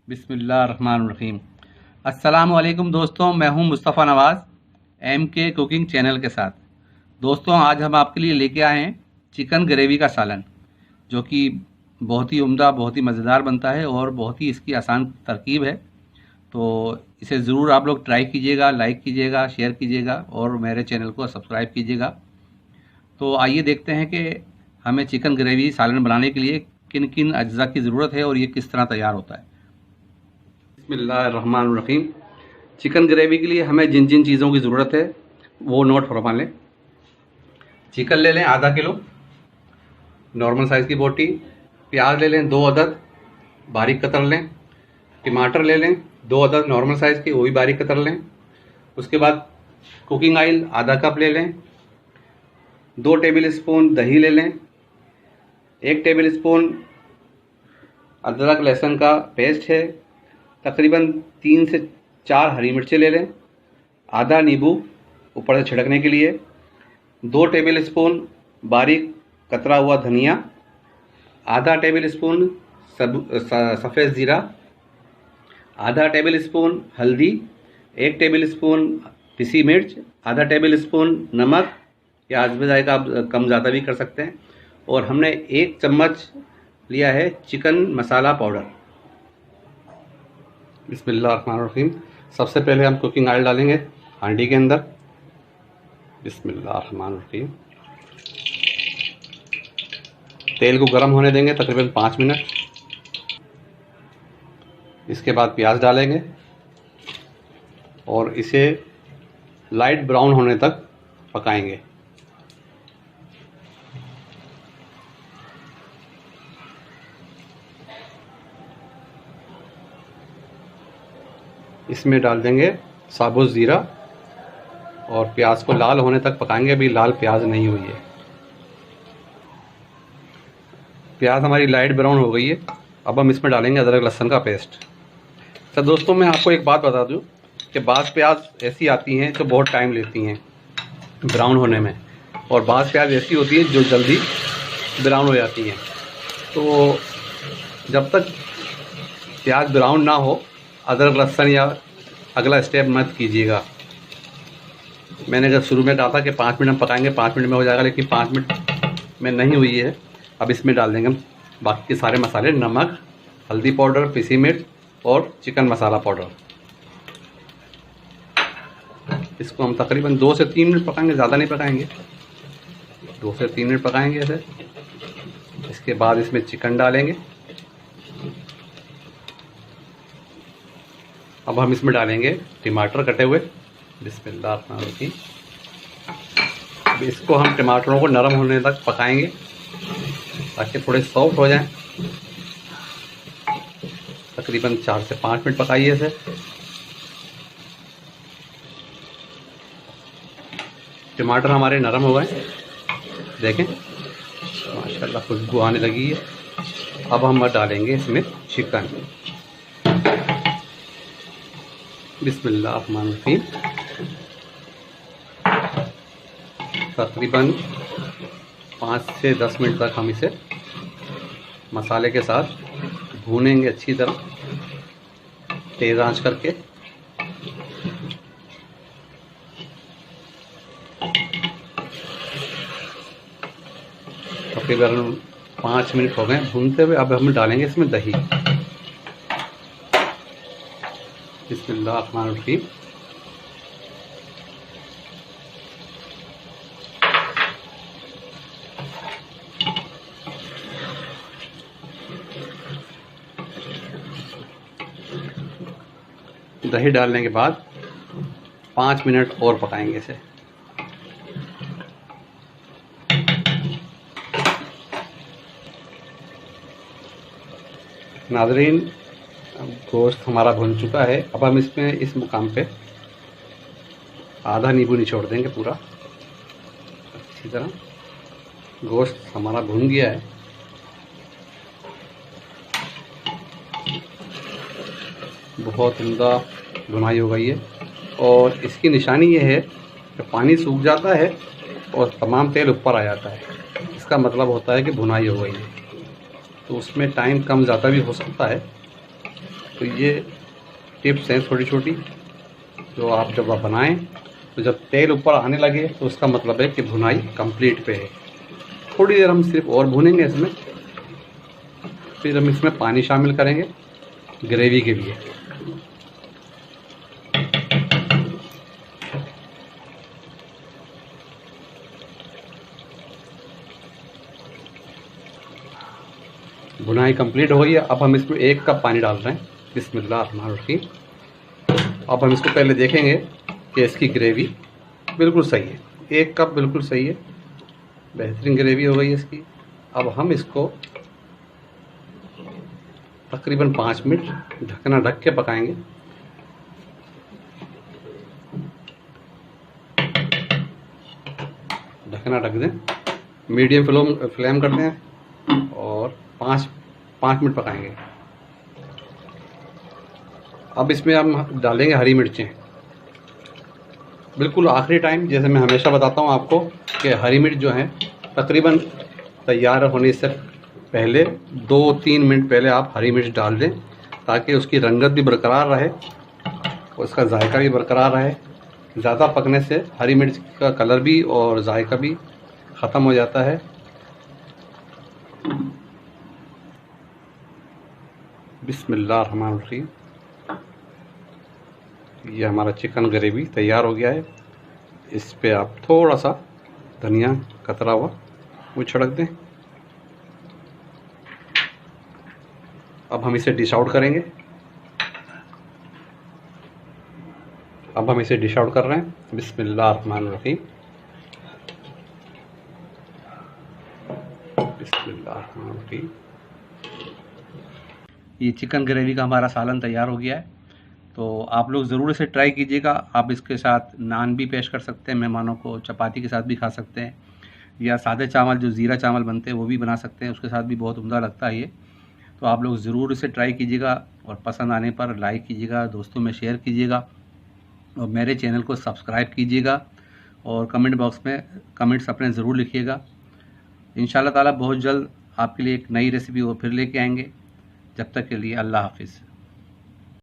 बिस्मिल्लाहिर्रहमानिर्रहीम। अस्सलामुअलैकुम दोस्तों, मैं हूं मुस्तफ़ा नवाज़ MK कुकिंग चैनल के साथ। दोस्तों, आज हम आपके लिए लेके आए हैं चिकन ग्रेवी का सालन, जो कि बहुत ही उम्दा, बहुत ही मज़ेदार बनता है और बहुत ही इसकी आसान तरकीब है। तो इसे ज़रूर आप लोग ट्राई कीजिएगा, लाइक कीजिएगा, शेयर कीजिएगा और मेरे चैनल को सब्सक्राइब कीजिएगा। तो आइए देखते हैं कि हमें चिकन ग्रेवी सालन बनाने के लिए किन किन अज्जा की ज़रूरत है और ये किस तरह तैयार होता है। बिस्मिल्लाहिर्रहमानिर्रहीम। चिकन ग्रेवी के लिए हमें जिन जिन चीज़ों की ज़रूरत है वो नोट फरमा लें। चिकन ले लें आधा किलो नॉर्मल साइज़ की बोटी। प्याज ले लें 2 अदद बारीक कतर लें। टमाटर ले लें 2 अदद नॉर्मल साइज़ की, वो भी बारीक कतर लें। उसके बाद कुकिंग ऑयल आधा कप ले लें। 2 टेबल स्पून दही ले लें। 1 टेबल स्पून अदरक लहसुन का पेस्ट है। तकरीबन 3 से 4 हरी मिर्चें ले लें। आधा नींबू ऊपर से छिड़कने के लिए। 2 टेबल स्पून बारीक कतरा हुआ धनिया। आधा टेबल स्पून सफ़ेद ज़ीरा। आधा टेबल स्पून हल्दी। 1 टेबल स्पून पिसी मिर्च। आधा टेबल स्पून नमक या हस्ब जायका आप कम ज़्यादा भी कर सकते हैं। और हमने 1 चम्मच लिया है चिकन मसाला पाउडर। बिस्मिल्लाहिर्रहमानिर्रहीम। सबसे पहले हम कुकिंग ऑयल डालेंगे हांडी के अंदर। बिस्मिल्लाहिर्रहमानिर्रहीम। तेल को गर्म होने देंगे तकरीबन 5 मिनट। इसके बाद प्याज डालेंगे और इसे लाइट ब्राउन होने तक पकाएंगे। इसमें डाल देंगे साबुत ज़ीरा और प्याज को लाल होने तक पकाएंगे। अभी लाल प्याज नहीं हुई है। प्याज हमारी लाइट ब्राउन हो गई है। अब हम इसमें डालेंगे अदरक लहसुन का पेस्ट। तो दोस्तों, मैं आपको एक बात बता दूं कि बाज़ प्याज ऐसी आती हैं जो बहुत टाइम लेती हैं ब्राउन होने में, और बाज़ प्याज ऐसी होती हैं जो जल्दी ब्राउन हो जाती हैं। तो जब तक प्याज ब्राउन ना हो अदरक लहसुन या अगला स्टेप मत कीजिएगा। मैंने जब शुरू में कहा था कि 5 मिनट पकाएंगे, 5 मिनट में हो जाएगा, लेकिन 5 मिनट में नहीं हुई है। अब इसमें डाल देंगे हम बाकी के सारे मसाले, नमक, हल्दी पाउडर, पिसी मिर्च और चिकन मसाला पाउडर। इसको हम तकरीबन 2 से 3 मिनट पकाएंगे, ज़्यादा नहीं पकाएंगे, 2 से 3 मिनट पकाएंगे ऐसे। इसके बाद इसमें चिकन डालेंगे। अब हम इसमें डालेंगे टमाटर कटे हुए। बिस्मिल्लाहिर्रहमानिर्रहीम। अब इसको हम टमाटरों को नरम होने तक पकाएंगे ताकि थोड़े सॉफ्ट हो जाएं। तकरीबन 4 से 5 मिनट पकाइए इसे। टमाटर हमारे नरम हो गए, देखें माशाल्लाह खुशबू आने लगी है। अब हम डालेंगे इसमें चिकन। बिस्मिल्लाहिर्रहमानिर्रहीम। तकरीबन 5 से 10 मिनट तक हम इसे मसाले के साथ भूनेंगे अच्छी तरह, तेज़ आंच करके। तकरीबन 5 मिनट हो गए भूनते हुए। अब हम डालेंगे इसमें दही। बिस्मिल्लाहिर्रहमानिर्रहीम। दही डालने के बाद 5 मिनट और पकाएंगे इसे। नाज़रीन, गोश्त हमारा भुन चुका है। अब हम इसमें इस मुकाम पे आधा नींबू निचोड़ देंगे पूरा अच्छी तरह। गोश्त हमारा भुन गया है। बहुत उम्दा भुनाई हो गई है और इसकी निशानी ये है कि पानी सूख जाता है और तमाम तेल ऊपर आ जाता है। इसका मतलब होता है कि भुनाई हो गई है। तो उसमें टाइम कम ज़्यादा भी हो सकता है, तो ये टिप्स हैं छोटी छोटी, जो आप जब बनाएं तो जब तेल ऊपर आने लगे तो उसका मतलब है कि भुनाई कंप्लीट पे है। थोड़ी देर हम सिर्फ और भुनेंगे इसमें, फिर हम इसमें पानी शामिल करेंगे ग्रेवी के लिए। भुनाई कंप्लीट हो गई है। अब हम इसमें 1 कप पानी डाल रहे हैं। बिस्मिल्लाहिर्रहमानिर्रहीम। अब हम इसको पहले देखेंगे कि इसकी ग्रेवी बिल्कुल सही है। 1 कप बिल्कुल सही है, बेहतरीन ग्रेवी हो गई है इसकी। अब हम इसको तकरीबन 5 मिनट ढकना ढक के पकाएंगे। ढकना ढक दें, मीडियम फ्लेम कर दें और 5 मिनट पकाएंगे। अब इसमें हम डालेंगे हरी मिर्चें बिल्कुल आखिरी टाइम। जैसे मैं हमेशा बताता हूँ आपको कि हरी मिर्च जो है तकरीबन तैयार होने से पहले 2-3 मिनट पहले आप हरी मिर्च डाल दें, ताकि उसकी रंगत भी बरकरार रहे, उसका जायका भी बरकरार रहे। ज़्यादा पकने से हरी मिर्च का कलर भी और जायका भी ख़त्म हो जाता है। बिस्मिल्लाहिर्रहमानिर्रहीम। ये हमारा चिकन ग्रेवी तैयार हो गया है। इस पे आप थोड़ा सा धनिया कतरा हुआ वो छिड़क दें। अब हम इसे डिश आउट करेंगे। अब हम इसे डिश आउट कर रहे हैं। बिस्मिल्लाहिर्रहमानिर्रहीम। बिस्मिल्लाहिर्रहमानिर्रहीम। ये चिकन ग्रेवी का हमारा सालन तैयार हो गया है। तो आप लोग ज़रूर इसे ट्राई कीजिएगा। आप इसके साथ नान भी पेश कर सकते हैं मेहमानों को, चपाती के साथ भी खा सकते हैं, या सादे चावल जो ज़ीरा चावल बनते हैं वो भी बना सकते हैं, उसके साथ भी बहुत उम्दा लगता है ये। तो आप लोग ज़रूर इसे ट्राई कीजिएगा और पसंद आने पर लाइक कीजिएगा, दोस्तों में शेयर कीजिएगा और मेरे चैनल को सब्सक्राइब कीजिएगा और कमेंट बॉक्स में कमेंट्स अपने ज़रूर लिखिएगा। इंशाअल्लाह ताला बहुत जल्द आपके लिए एक नई रेसिपी वो फिर लेके आएंगे। जब तक के लिए अल्लाह हाफिज़।